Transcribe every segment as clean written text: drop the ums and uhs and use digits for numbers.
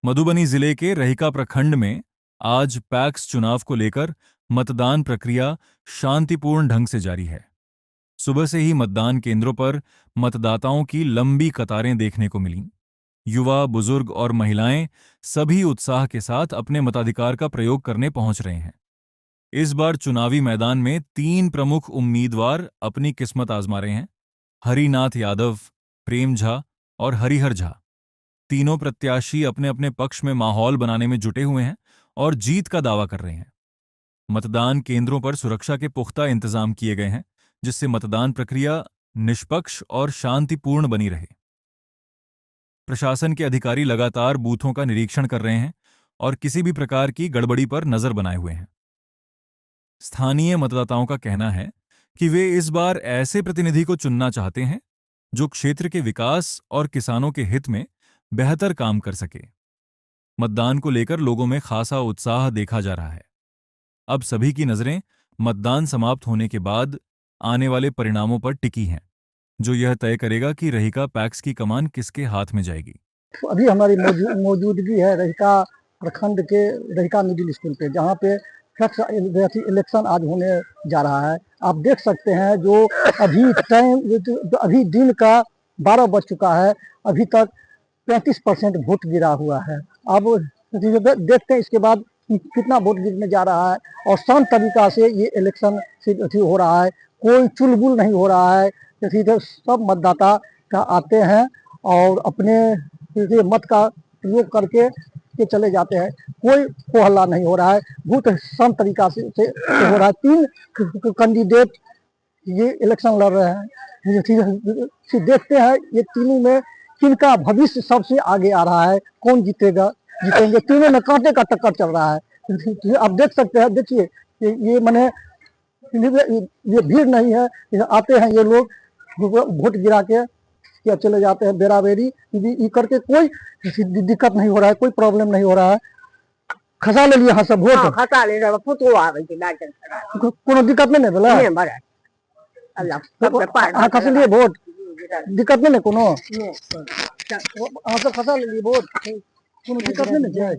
मधुबनी जिले के रहिका प्रखंड में आज पैक्स चुनाव को लेकर मतदान प्रक्रिया शांतिपूर्ण ढंग से जारी है। सुबह से ही मतदान केंद्रों पर मतदाताओं की लंबी कतारें देखने को मिलीं। युवा, बुजुर्ग और महिलाएं सभी उत्साह के साथ अपने मताधिकार का प्रयोग करने पहुंच रहे हैं। इस बार चुनावी मैदान में 3 प्रमुख उम्मीदवार अपनी किस्मत आजमा रहे हैं। हरिनाथ यादव, प्रेम झा और हरिहर झा। तीनों प्रत्याशी अपने अपने पक्ष में माहौल बनाने में जुटे हुए हैं और जीत का दावा कर रहे हैं। मतदान केंद्रों पर सुरक्षा के पुख्ता इंतजाम किए गए हैं, जिससे मतदान प्रक्रिया निष्पक्ष और शांतिपूर्ण बनी रहे। प्रशासन के अधिकारी लगातार बूथों का निरीक्षण कर रहे हैं और किसी भी प्रकार की गड़बड़ी पर नजर बनाए हुए हैं। स्थानीय मतदाताओं का कहना है कि वे इस बार ऐसे प्रतिनिधि को चुनना चाहते हैं जो क्षेत्र के विकास और किसानों के हित में बेहतर काम कर सके। मतदान को लेकर लोगों में खासा उत्साह देखा जा रहा है। अब सभी की नजरें मतदान समाप्त होने के बाद आने वाले परिणामों पर टिकी हैं, जो यह तय करेगा कि रहिका पैक्स की कमान किसके हाथ में जाएगी। अभी हमारी मौजूदगी है रहिका प्रखंड के रहिका मिडिल स्कूल पे, जहाँ पे इलेक्शन आज होने जा रहा है। आप देख सकते हैं जो अभी दिन का 12 बज चुका है, अभी तक 35% वोट गिरा हुआ है। अब देखते हैं इसके बाद कितना वोट गिरने जा रहा है। और शांत तरीका से ये इलेक्शन हो रहा है, कोई चुलबुल नहीं हो रहा है। सब मतदाता का आते हैं और अपने मत का प्रयोग करके के चले जाते हैं। कोई हो हल्ला नहीं हो रहा है, बहुत शांत तरीका से हो रहा है। 3 कैंडिडेट ये इलेक्शन लड़ रहे हैं। देखते हैं ये तीनों में किनका भविष्य सबसे आगे आ रहा है, कौन जीतेंगे। तीनों में कांटे का टक्कर चल रहा है। आप देख सकते हैं, देखिए ये माने ये भीड़ नहीं है, आते हैं ये लोग वोट गिरा के क्या चले जाते हैं बेराबेरी करके। कोई दिक्कत नहीं हो रहा है, कोई प्रॉब्लम नहीं हो रहा है। खसा ले लिया सब वोट, खसा ले रहा फोटो आवे के लाजन कोनो दिक्कत नहीं भेला नहीं बड़ा अल्लाह सब पार खसा लिए वोट, दिक्कत नहीं कोनो। हां सब खसा ले लिए वोट, कोनो दिक्कत नहीं है।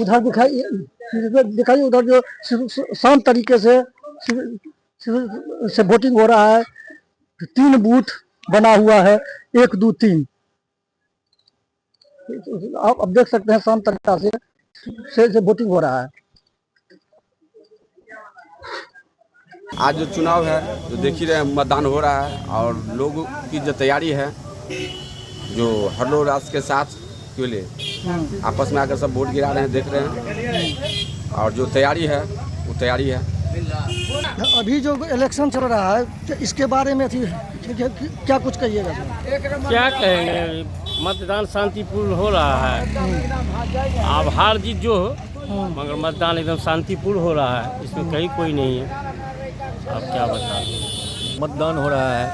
उधर दिखाइए उधर जो शांत तरीके से वोटिंग हो रहा है। 3 बूथ बना हुआ है, 1 2 3। आप अब देख सकते हैं शांत तरीका से वोटिंग हो रहा है। आज जो चुनाव है जो देख ही रहे मतदान हो रहा है और लोगों की जो तैयारी है जो हर्षोल्लास के साथ के लिए आपस में आकर सब वोट गिरा रहे हैं, देख रहे हैं। और जो तैयारी है वो तैयारी है। अभी जो इलेक्शन चल रहा है इसके बारे में क्या कुछ कहिएगा? क्या कहेंगे, मतदान शांतिपूर्ण हो रहा है। अब हार जीत जो हो मगर मतदान एकदम शांतिपूर्ण हो रहा है, इसमें कहीं कोई नहीं है। अब क्या बता, मतदान हो रहा है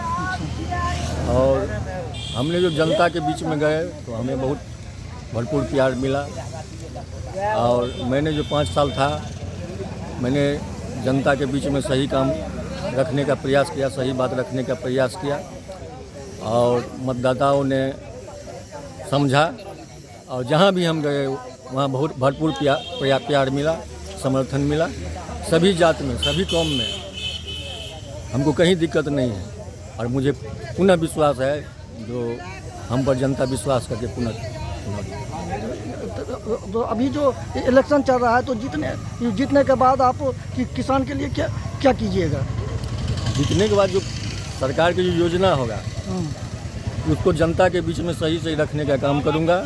और हमने जो जनता के बीच में गए तो हमें बहुत भरपूर प्यार मिला। और मैंने जो 5 साल था मैंने जनता के बीच में सही काम रखने का प्रयास किया, सही बात रखने का प्रयास किया और मतदाताओं ने समझा। और जहाँ भी हम गए वहाँ बहुत भरपूर प्यार मिला, समर्थन मिला। सभी जात में, सभी कौम में हमको कहीं दिक्कत नहीं है। और मुझे पुनः विश्वास है जो हम पर जनता विश्वास करके पुनः तो अभी जो इलेक्शन चल रहा है तो जीतने के बाद आप किसान के लिए क्या कीजिएगा? जीतने के बाद जो सरकार की जो योजना होगा उसको जनता के बीच में सही सही रखने का काम करूंगा।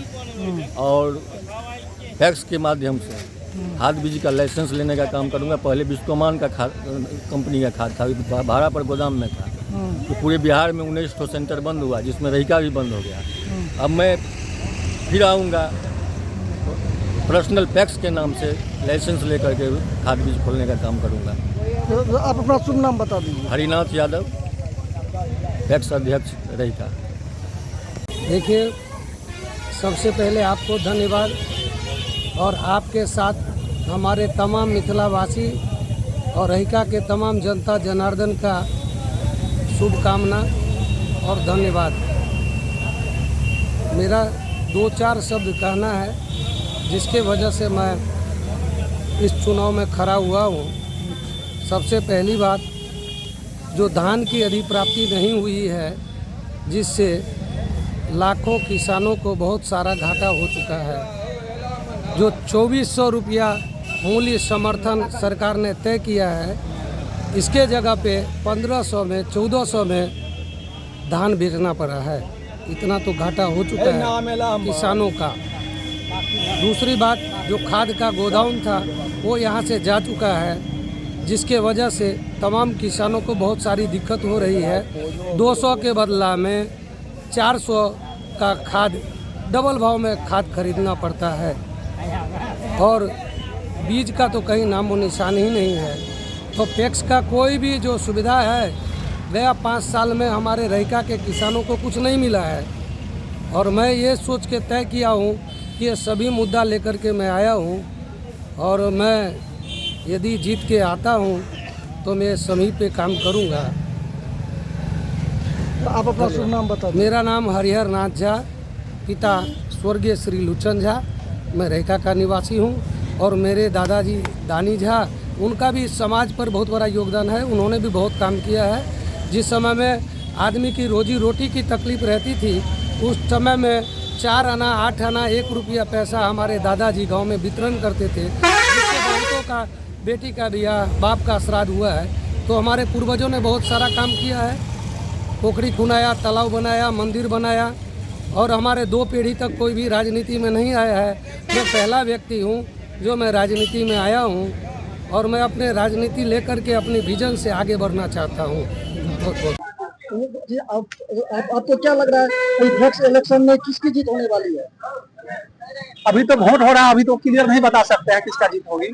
और पैक्स के माध्यम से खाद बीज का लाइसेंस लेने का काम करूंगा। पहले विश्वकर्मा का कंपनी का खाद था, भाड़ा पर गोदाम में था। तो पूरे बिहार में 19 सेंटर बंद हुआ, जिसमें रहिका भी बंद हो गया। अब मैं फिर आऊँगा पर्सनल पैक्स के नाम से लाइसेंस लेकर के खाद बीज खोलने का काम करूँगा। तो आप अपना शुभ नाम बता दीजिए। हरिनाथ यादव, पैक्स अध्यक्ष रहिका। देखिए, सबसे पहले आपको धन्यवाद और आपके साथ हमारे तमाम मिथिलावासी और रहिका के तमाम जनता जनार्दन का शुभकामना और धन्यवाद। मेरा 2-4 शब्द कहना है जिसके वजह से मैं इस चुनाव में खड़ा हुआ हूँ। सबसे पहली बात, जो धान की अधिप्राप्ति नहीं हुई है जिससे लाखों किसानों को बहुत सारा घाटा हो चुका है। जो 2400 रुपया मूल्य समर्थन सरकार ने तय किया है, इसके जगह पे 1500 में 1400 में धान बेचना पड़ा है। इतना तो घाटा हो चुका है किसानों का। दूसरी बात, जो खाद का गोदाम था वो यहाँ से जा चुका है, जिसके वजह से तमाम किसानों को बहुत सारी दिक्कत हो रही है। 200 के बदला में 400 का खाद, डबल भाव में खाद खरीदना पड़ता है और बीज का तो कहीं नामो निशान ही नहीं है। तो पैक्स का कोई भी जो सुविधा है, गया 5 साल में हमारे रहिका के किसानों को कुछ नहीं मिला है। और मैं ये सोच के तय किया हूँ कि ये सभी मुद्दा लेकर के मैं आया हूँ और मैं यदि जीत के आता हूँ तो मैं सभी पे काम करूँगा। तो आप अपना शुभ नाम बता दें। मेरा नाम हरिहर नाथ झा, पिता स्वर्गीय श्री लुचन झा। मैं रहिका का निवासी हूँ और मेरे दादाजी दानी झा, उनका भी समाज पर बहुत बड़ा योगदान है। उन्होंने भी बहुत काम किया है। जिस समय में आदमी की रोजी रोटी की तकलीफ रहती थी, उस समय में 4 आना 8 आना 1 रुपया पैसा हमारे दादाजी गांव में वितरण करते थे। जिससे बहुतों का बेटी का ब्याह, बाप का श्राद्ध हुआ है। तो हमारे पूर्वजों ने बहुत सारा काम किया है। पोखरी खुनाया, तालाब बनाया, मंदिर बनाया और हमारे 2 पीढ़ी तक कोई भी राजनीति में नहीं आया है। मैं पहला व्यक्ति हूँ जो मैं राजनीति में आया हूँ और मैं अपने राजनीति लेकर के अपने विजन से आगे बढ़ना चाहता हूँ। बहुत बहुत जी, आपको क्या लग रहा है नेक्स्ट इलेक्शन में किसकी जीत होने वाली है? अभी तो वोट हो रहा है, अभी तो क्लियर नहीं बता सकते हैं किसका जीत होगी।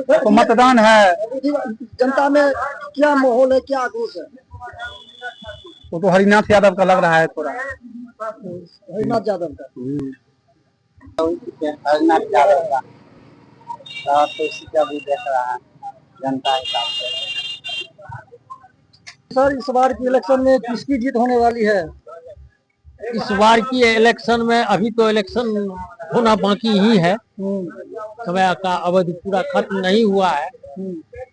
तो मतदान है। जनता में क्या माहौल है, क्या आक्रोश है? वो तो हरिनाथ यादव का लग रहा है थोड़ा। हरिनाथ यादव का। हरिनाथ यादव का तो इसी का भी देख रहा है जनता हिसाब से। सर, इस बार की इलेक्शन में किसकी जीत होने वाली है? इस बार की इलेक्शन में अभी तो इलेक्शन होना बाकी ही है। समय का अवधि पूरा खत्म नहीं हुआ है,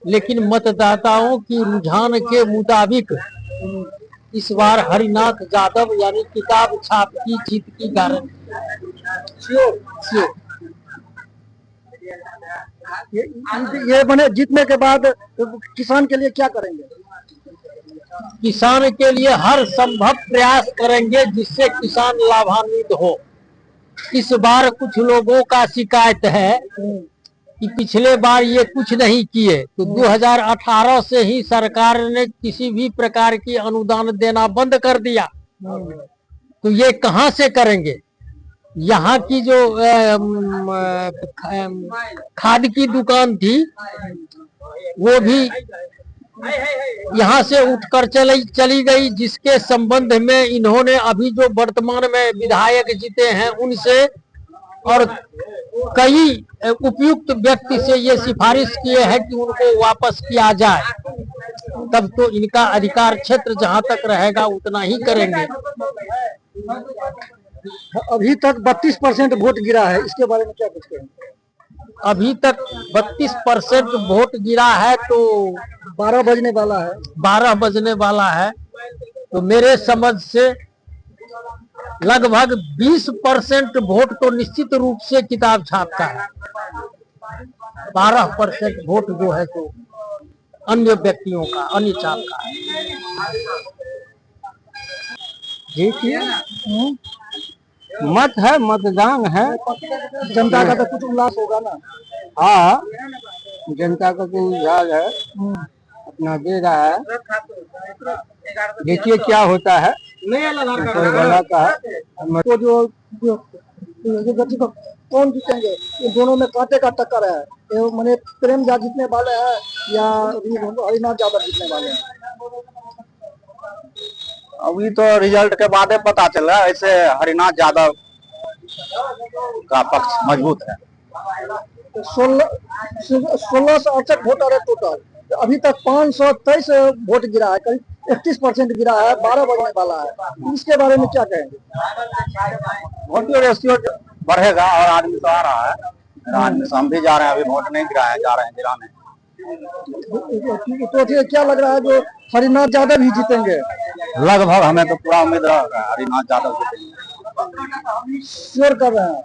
लेकिन मतदाताओं की रुझान के मुताबिक इस बार हरिनाथ यादव यानी किताब छाप की जीत की गारंटी। ये बने जीतने के बाद किसान के लिए क्या करेंगे? किसान के लिए हर संभव प्रयास करेंगे जिससे किसान लाभान्वित हो। इस बार कुछ लोगों का शिकायत है कि पिछले बार ये कुछ नहीं किए, तो 2018 से ही सरकार ने किसी भी प्रकार की अनुदान देना बंद कर दिया। तो ये कहां से करेंगे? यहाँ की जो खाद की दुकान थी वो भी यहाँ से उठकर चली गई, जिसके संबंध में इन्होंने अभी जो वर्तमान में विधायक जीते हैं उनसे और कई उपयुक्त व्यक्ति से ये सिफारिश किए हैं कि उनको वापस किया जाए। तब तो इनका अधिकार क्षेत्र जहाँ तक रहेगा उतना ही करेंगे। अभी तक 32% वोट गिरा है, इसके बारे में क्या कुछ कहेंगे? अभी तक 32% वोट गिरा है, तो 12 बजने वाला है। 12 बजने वाला है। तो मेरे समझ से लगभग 20% वोट तो निश्चित रूप से किताब छाप का है। 12% वोट जो है तो अन्य व्यक्तियों का, अन्य छाप का है। देखिए, मत है, मतदान है। जनता का तो कुछ उल्लास होगा ना? हाँ, जनता का तो उल्लास है, अपना दे रहा है। देखिए क्या होता है। तो जो गति को कौन जीतेंगे? इन दोनों में कांटे का टक्कर है। मैंने प्रेम झा जीतने वाले हैं या हरिनाथ यादव जीतने वाले हैं? अभी तो रिजल्ट के बाद पता चला। ऐसे हरिनाथ यादव का पक्ष मजबूत है। 1668 वोटर है टोटल। अभी तक 523 वोट गिरा है, करीब 31% गिरा है, 12 बजने वाला है। इसके बारे में क्या कहेंगे? वोट रेशियो बढ़ेगा और आदमी तो आ रहा है, आदमी से हम भी जा रहे हैं, अभी वोट नहीं गिरा है, जा रहे हैं गिराने। तो फिर क्या लग रहा है जो हरिनाथ यादव ही जीतेंगे? लगभग हमें तो पूरा उम्मीद रहा है हरिनाथ यादव जीतेंगे। श्योर कर रहे हैं?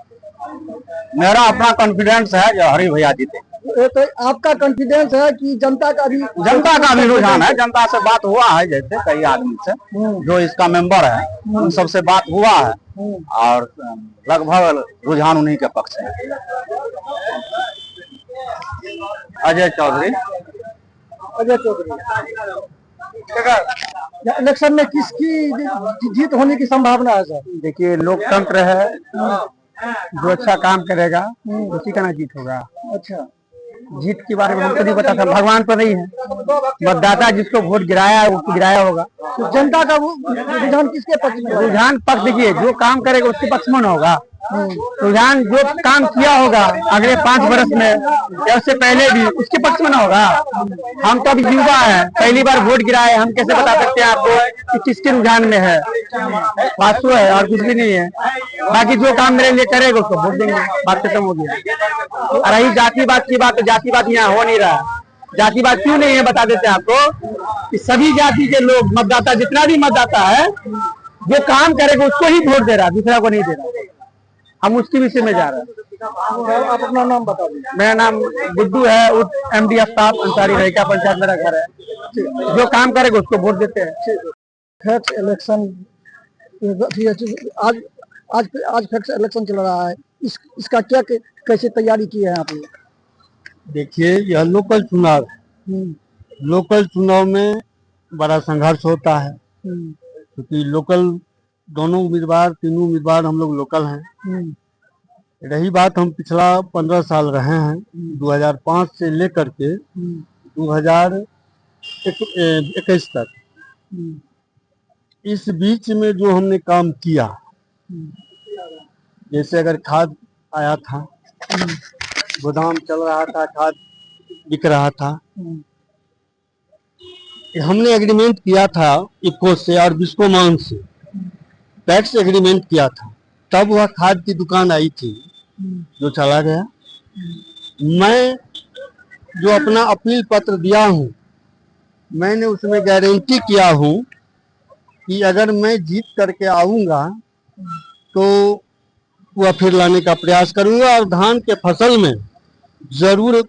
मेरा अपना कॉन्फिडेंस है जो हरि भैया जीते। तो आपका कॉन्फिडेंस है कि जनता का भी रुझान है, जनता से बात हुआ है, जैसे कई आदमी से जो इसका मेंबर है उन सबसे बात हुआ है और लगभग रुझान उन्हीं के पक्ष है। अजय चौधरी। इलेक्शन में किसकी जीत होने की संभावना है सर? देखिए, लोकतंत्र है, जो अच्छा काम करेगा उसी का ना जीत होगा। अच्छा, जीत के बारे में हमको नहीं पता था, भगवान पर नहीं है, मतदाता जिसको वोट गिराया है उसको गिराया होगा। तो जनता का रुझान किसके पक्ष में? रुझान पक्ष देखिए, जो काम करेगा उसके पक्ष में होगा। रुझान जो काम किया होगा अगले 5 वर्ष में या उससे पहले भी उसके पक्ष में ना होगा। हम तो अभी युवा है, पहली बार वोट गिराए, हम कैसे बता सकते हैं आपको कि किसके रुझान में है? बात तो है और कुछ भी नहीं है। बाकी जो काम मेरे लिए करेगा उसको वोट देंगे, बात खत्म हो गया। और रही जातिवाद की बात, तो जातिवाद यहाँ हो नहीं रहा। जातिवाद क्यों नहीं है बता देते हैं आपको कि सभी जाति के लोग, मतदाता जितना भी मतदाता है, जो काम करेगा उसको ही वोट दे रहा, दूसरा को नहीं दे रहा। हम उसके विषय में जा रहे हैं। आप अपना नाम बता दीजिए। मेरा नाम गुड्डू है, MD आफ्ताब अंसारी, रहिका पंचायत मेरा घर है। जो काम करेगा उसको वोट देते हैं। फैक्स इलेक्शन आज फैक्स इलेक्शन चल रहा है, इसका क्या कैसे तैयारी की है आप लोग? देखिए, यह लोकल चुनाव है। लोकल चुनाव में बड़ा संघर्ष होता है, क्योंकि लोकल दोनों उम्मीदवार, तीनों उम्मीदवार हम लोग लोकल हैं। रही बात, हम पिछला 15 साल रहे हैं, 2005 से लेकर के 2021 तक। इस बीच में जो हमने काम किया, जैसे अगर खाद आया था, गोदाम चल रहा था, खाद बिक रहा था, हमने एग्रीमेंट किया था इको से और बिस्कोमान से, टैक्स एग्रीमेंट किया था। तब वह खाद की दुकान आई थी जो चला गया। मैं जो अपना अपील पत्र दिया हूँ, मैंने उसमें गारंटी किया हूँ कि अगर मैं जीत करके आऊँगा तो वह फिर लाने का प्रयास करूँगा और धान के फसल में ज़रूर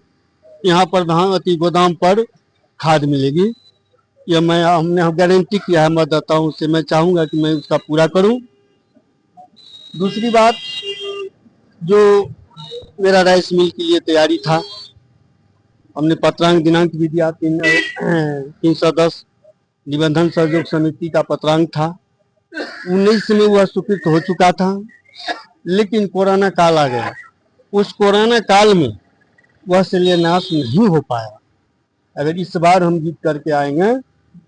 यहाँ पर धान गोदाम पर खाद मिलेगी। यह हमने गारंटी किया है मतदाताओं से। मैं चाहूँगा कि मैं उसका पूरा करूँ। दूसरी बात, जो मेरा राइस मिल के लिए तैयारी था, हमने पत्रांक दिनांक भी दिया, 310 निबंधन सहयोग समिति का पत्रांक था। 19 में वह स्वीकृत हो चुका था, लेकिन कोरोना काल आ गया। उस कोरोना काल में वह शिलान्यास नहीं हो पाया। अगर इस बार हम जीत करके आएंगे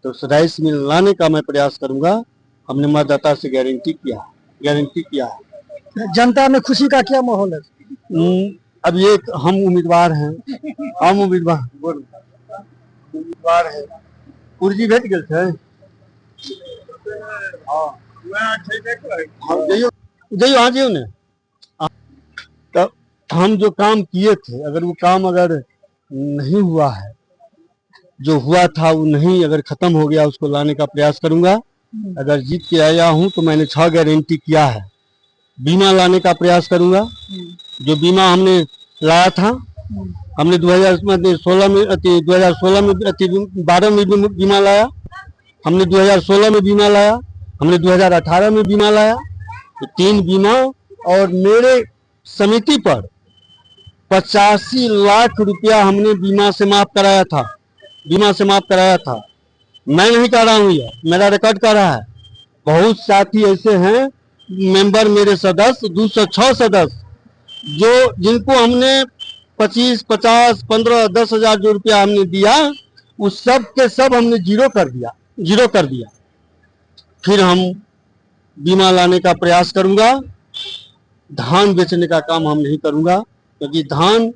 तो राइस मिल लाने का मैं प्रयास करूंगा। हमने मतदाता से गारंटी किया है। जनता में खुशी का क्या माहौल है? अब ये हम उम्मीदवार हैं, है पुर्जी भेट गए थे। हाँ जी ने तो हम जो काम किए थे, अगर वो काम नहीं हुआ है, जो हुआ था वो नहीं अगर खत्म हो गया, उसको लाने का प्रयास करूंगा। अगर जीत के आया हूं तो मैंने 6 गारंटी किया है। बीमा लाने का प्रयास करूंगा। जो बीमा हमने लाया था, हमने 2012 में बीमा लाया, हमने 2016 में बीमा लाया, हमने 2018 में बीमा लाया। तो 3 बीमा, और मेरे समिति पर 85 लाख रुपया हमने बीमा से माफ कराया था। मैं नहीं कर रहा हूँ, यह मेरा रिकॉर्ड कर रहा है। बहुत साथी ऐसे हैं, मेंबर मेरे सदस्य, 206 सदस्य, जिनको हमने 25, 50, 15, 10 हजार जो रुपया हमने दिया, उस सब के सब हमने जीरो कर दिया। फिर हम बीमा लाने का प्रयास करूंगा। धान बेचने का काम हम नहीं करूंगा, क्योंकि धान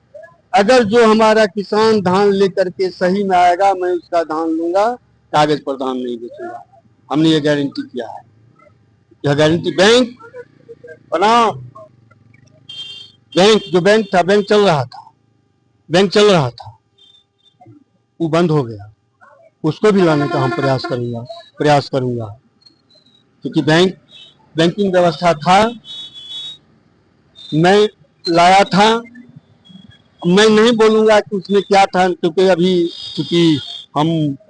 अगर जो हमारा किसान धान लेकर के सही में आएगा, मैं उसका धान लूंगा, कागज पर धान नहीं बेचूंगा। हमने ये गारंटी किया है। यह गारंटी बैंक बना, बैंक था, बैंक चल रहा था, वो बंद हो गया, उसको भी लाने का हम प्रयास करूंगा, क्योंकि बैंकिंग व्यवस्था था, मैं लाया था। मैं नहीं बोलूंगा कि उसमें क्या था, क्योंकि अभी चूंकि हम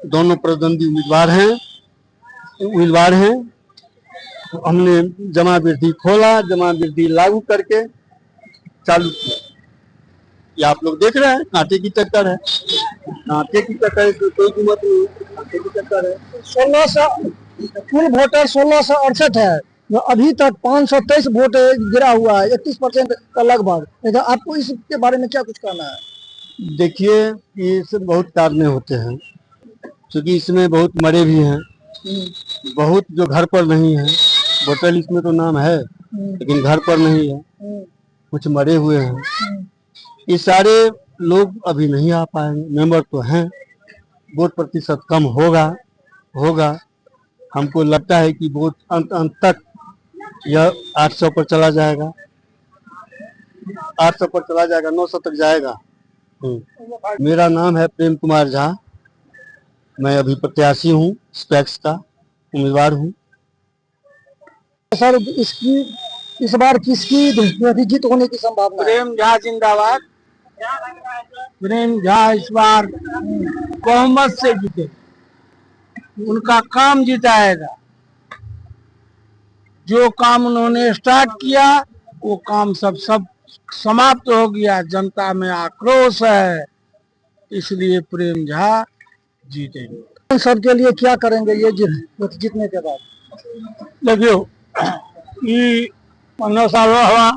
दोनों प्रतिद्वंदी उम्मीदवार हैं, हमने जमा वृद्धि खोला, जमा वृद्धि लागू करके चालू किया। ये आप लोग देख रहे हैं, कांटे की टक्कर है, कोई कीमत नहीं, कांटे की टक्कर है। 1600 कुल वोटर 1668 है, जो अभी तक 523 वोट गिरा हुआ है, 31% का लगभग। आपको इसके बारे में क्या कुछ कहना है? देखिए, ये सब बहुत कारण होते हैं, क्योंकि इसमें बहुत मरे भी हैं, बहुत जो घर पर नहीं है, वोटर लिस्ट में तो नाम है लेकिन घर पर नहीं है, कुछ मरे हुए हैं। ये सारे लोग अभी नहीं आ पाएंगे, मेंबर तो हैं, वोट प्रतिशत कम होगा। हमको लगता है कि वोट अंत तक यह 800 पर चला जाएगा, 900 तक जाएगा। मेरा नाम है प्रेम कुमार झा, मैं अभी प्रत्याशी हूँ, स्पैक्स का उम्मीदवार हूँ। सर, इस बार किसकी जीत होने की संभावना है? प्रेम झा जिंदाबाद। प्रेम झा इस बार बहुमत से जीते, उनका काम जिताएगा। जो काम उन्होंने स्टार्ट किया वो काम सब समाप्त हो गया। जनता में आक्रोश है, इसलिए प्रेम झा जीतेंगे। सबके लिए क्या करेंगे ये जीतने के बाद? देखियो, 15 साल हुआ,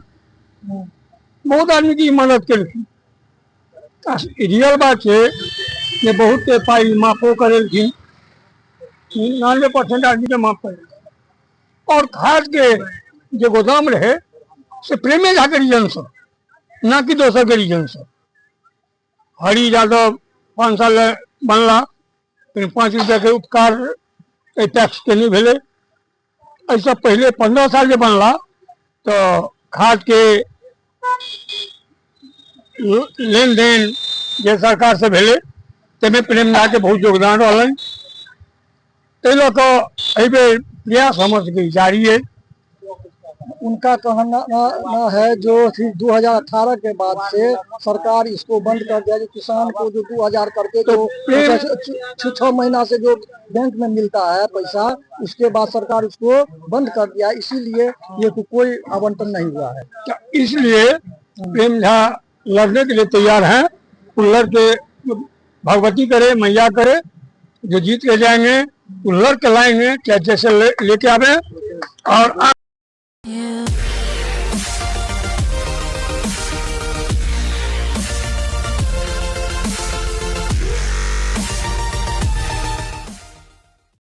बहुत आदमी की मदद कर रियल बात है, ये बहुत पाई माफो करे, 99% आदमी के माफ करे। और खाद के जो गोदाम रहे से प्रेमे झा के रीजन से, ना कि दोसर के रीजन से। हरी यादव 5 साल बनला, 5 रुपया के उपकार टैक्स के नहीं भेले। ऐसा पहले 15 साल जब बनला तो खाद के लेन देन जे सरकार से भेले, तेमें प्रेम झा के बहुत योगदान रहलन। प्रयास हमर जारी है। उनका कहना है जो 2018 के बाद से सरकार इसको बंद कर दिया, जो किसान को जो 2000 करके जो 6 महीना से जो बैंक में मिलता है पैसा, उसके बाद सरकार उसको बंद कर दिया, इसीलिए ये कोई आवंटन नहीं हुआ है। इसलिए प्रेम झा लड़ने के लिए तैयार हैं। लड़ के भगवती करे, मैया करे, जो जीत के जाएंगे, लड़ के लाएंगे, क्या जैसे लेके आवे। और